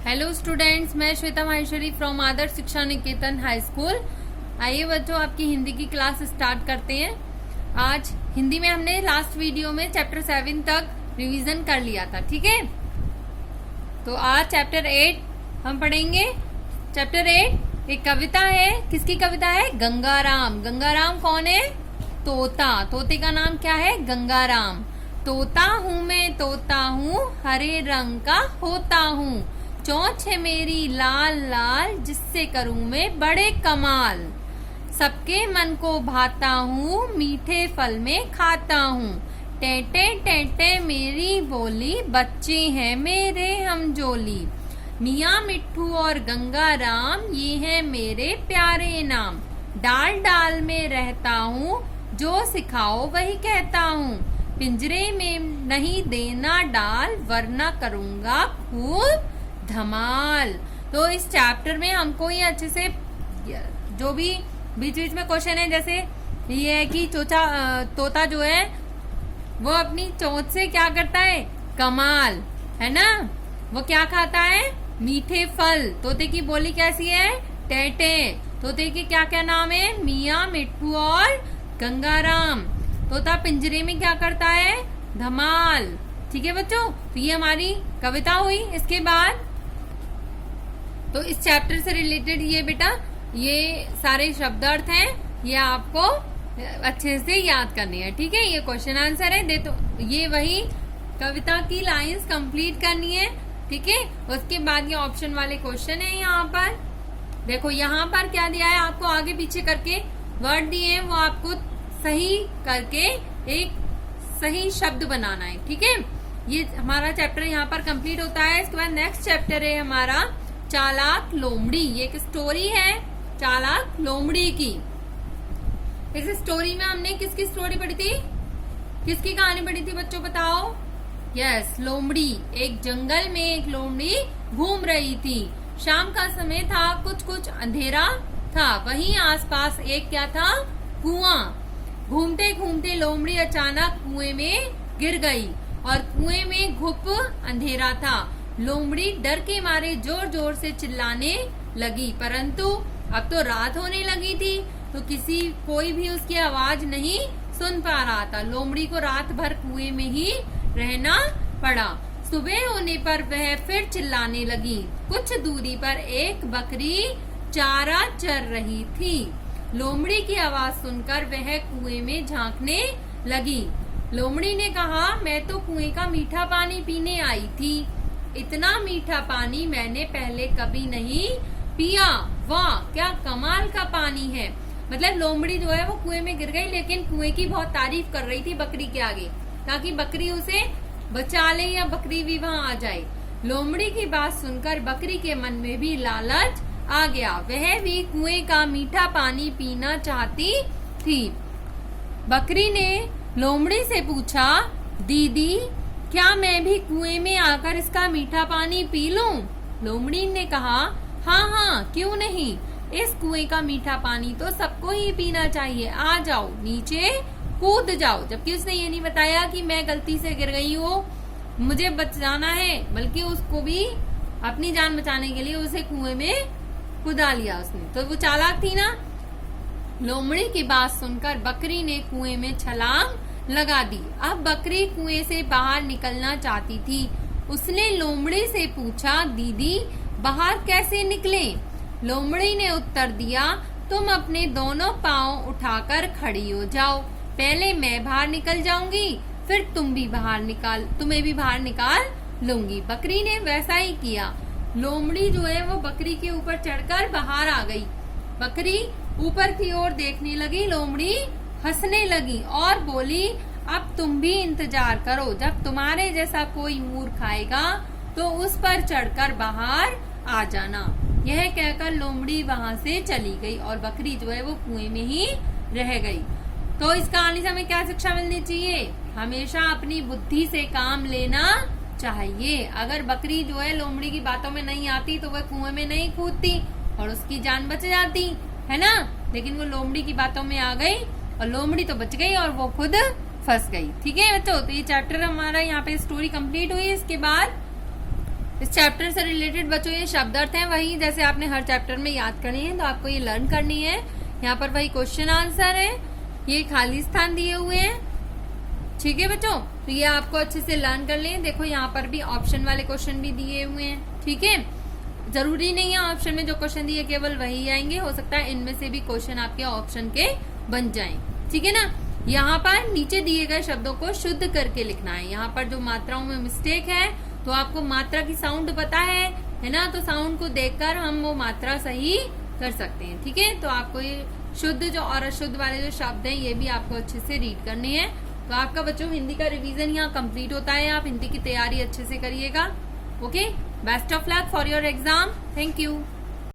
Hello students, मैं Shweta Maheshwari from आदर्श शिक्षा निकेतन high school. आइए बच्चों, आपकी हिंदी की क्लास स्टार्ट करते हैं। आज हिंदी में हमने लास्ट वीडियो में चैप्टर 7 तक रिवीजन कर लिया था, ठीक है। तो आज चैप्टर 8 हम पढ़ेंगे। चैप्टर 8 एक कविता है। किसकी कविता है? गंगाराम। गंगाराम कौन है? तोता। तोते का नाम क्या है? गंगाराम। तोता हूँ मैं, तोता हूँ, हरे रंग का होता हूँ, चोंच है मेरी लाल लाल, जिससे करूं मैं बड़े कमाल, सबके मन को भाता हूँ, मीठे फल में खाता हूँ, टेंटे टेंटे मेरी बोली, बच्चे हैं मेरे हम जोली, मियाँ मिट्ठू और गंगाराम, ये है मेरे प्यारे नाम, डाल डाल में रहता हूँ, जो सिखाओ वही कहता हूँ, पिंजरे में नहीं देना डाल, वरना करूँगा खूब धमाल। तो इस चैप्टर में हमको ये अच्छे से जो भी बीच बीच में क्वेश्चन है, जैसे ये है कि तोता जो है वो अपनी चोंच से क्या करता है? कमाल, है ना। वो क्या खाता है? मीठे फल। तोते की बोली कैसी है? टेंटे। तोते के क्या क्या नाम है? मियाँ मिट्ठू और गंगाराम। तोता पिंजरे में क्या करता है? धमाल। ठीक है बच्चों, तो ये हमारी कविता हुई। इसके बाद तो इस चैप्टर से रिलेटेड ये बेटा ये सारे शब्दार्थ हैं, ये आपको अच्छे से याद करने हैं, ठीक है। ये क्वेश्चन आंसर है, दे तो ये वही कविता की लाइंस कंप्लीट करनी है, ठीक है। उसके बाद ये ऑप्शन वाले क्वेश्चन है। यहाँ पर देखो, यहाँ पर क्या दिया है आपको, आगे पीछे करके वर्ड दिए हैं, वो आपको सही करके एक सही शब्द बनाना है, ठीक है। ये हमारा चैप्टर यहाँ पर कंप्लीट होता है। इसके बाद नेक्स्ट चैप्टर है हमारा चालाक लोमड़ी। ये एक स्टोरी है चालाक लोमड़ी की। इस स्टोरी में हमने किसकी स्टोरी पढ़ी थी? किसकी कहानी पढ़ी थी बच्चों, बताओ। यस, लोमड़ी। एक जंगल में एक लोमड़ी घूम रही थी। शाम का समय था, कुछ कुछ अंधेरा था। वहीं आसपास एक क्या था? कुआं। घूमते घूमते लोमड़ी अचानक कुएं में गिर गई और कुएं में घुप अंधेरा था। लोमड़ी डर के मारे जोर जोर से चिल्लाने लगी, परंतु अब तो रात होने लगी थी, तो कोई भी उसकी आवाज नहीं सुन पा रहा था। लोमड़ी को रात भर कुएं में ही रहना पड़ा। सुबह होने पर वह फिर चिल्लाने लगी। कुछ दूरी पर एक बकरी चारा चर रही थी। लोमड़ी की आवाज सुनकर वह कुएं में झांकने लगी। लोमड़ी ने कहा, मैं तो कुएं का मीठा पानी पीने आई थी। इतना मीठा पानी मैंने पहले कभी नहीं पिया। वाह, क्या कमाल का पानी है। मतलब लोमड़ी जो है वो कुएं में गिर गई, लेकिन कुएं की बहुत तारीफ कर रही थी बकरी के आगे, ताकि बकरी उसे बचा ले या बकरी भी वहां आ जाए। लोमड़ी की बात सुनकर बकरी के मन में भी लालच आ गया। वह भी कुएं का मीठा पानी पीना चाहती थी। बकरी ने लोमड़ी से पूछा, दीदी क्या मैं भी कुएं में आकर इसका मीठा पानी पी लूं? लोमड़ी ने कहा, हाँ हाँ, क्यों नहीं। इस कुएं का मीठा पानी तो सबको ही पीना चाहिए। आ जाओ, नीचे कूद जाओ। जबकि उसने ये नहीं बताया कि मैं गलती से गिर गई हूँ, मुझे बचाना है, बल्कि उसको भी अपनी जान बचाने के लिए उसे कुएं में कूदा लिया उसने। तो वो चालाक थी ना। लोमड़ी की बात सुनकर बकरी ने कुएं में छलांग लगा दी। अब बकरी कुएं से बाहर निकलना चाहती थी। उसने लोमड़ी से पूछा, दीदी बाहर कैसे निकलें? लोमड़ी ने उत्तर दिया, तुम अपने दोनों पांव उठाकर खड़ी हो जाओ। पहले मैं बाहर निकल जाऊंगी, फिर तुम्हें भी बाहर निकाल लूंगी। बकरी ने वैसा ही किया। लोमड़ी जो है वो बकरी के ऊपर चढ़कर बाहर आ गई। बकरी ऊपर की ओर देखने लगी। लोमड़ी हंसने लगी और बोली, अब तुम भी इंतजार करो, जब तुम्हारे जैसा कोई मूर्ख आएगा तो उस पर चढ़कर बाहर आ जाना। यह कहकर लोमड़ी वहां से चली गई और बकरी जो है वो कुएं में ही रह गई। तो इस कहानी से हमें क्या शिक्षा मिलनी चाहिए? हमेशा अपनी बुद्धि से काम लेना चाहिए। अगर बकरी जो है लोमड़ी की बातों में नहीं आती तो वह कुएं में नहीं कूदती और उसकी जान बच जाती, है ना। लेकिन वो लोमड़ी की बातों में आ गई और लोमड़ी तो बच गई और वो खुद फंस गई। ठीक है बच्चों, तो ये चैप्टर हमारा यहाँ पे स्टोरी कंप्लीट हुई। इसके बाद इस चैप्टर से रिलेटेड बच्चों ये शब्द अर्थ हैं, वही जैसे आपने हर चैप्टर में याद करनी है, तो आपको ये लर्न करनी है। यहाँ पर वही क्वेश्चन आंसर है, ये खाली स्थान दिए हुए हैं, ठीक है बच्चों। तो ये आपको अच्छे से लर्न कर लें। देखो यहाँ पर भी ऑप्शन वाले क्वेश्चन भी दिए हुए हैं, ठीक है। जरूरी नहीं है ऑप्शन में जो क्वेश्चन दिए केवल वही आएंगे, हो सकता है इनमें से भी क्वेश्चन आपके ऑप्शन के बन जाएं, ठीक है ना। यहाँ पर नीचे दिए गए शब्दों को शुद्ध करके लिखना है। यहाँ पर जो मात्राओं में मिस्टेक है, तो आपको मात्रा की साउंड पता है ना, तो साउंड को देखकर हम वो मात्रा सही कर सकते हैं, ठीक है। तो आपको ये शुद्ध जो और अशुद्ध वाले जो शब्द हैं, ये भी आपको अच्छे से रीड करने हैं। तो आपका बच्चों हिंदी का रिवीजन यहाँ कंप्लीट होता है। आप हिंदी की तैयारी अच्छे से करिएगा। Okay, best of luck for your exam. Thank you.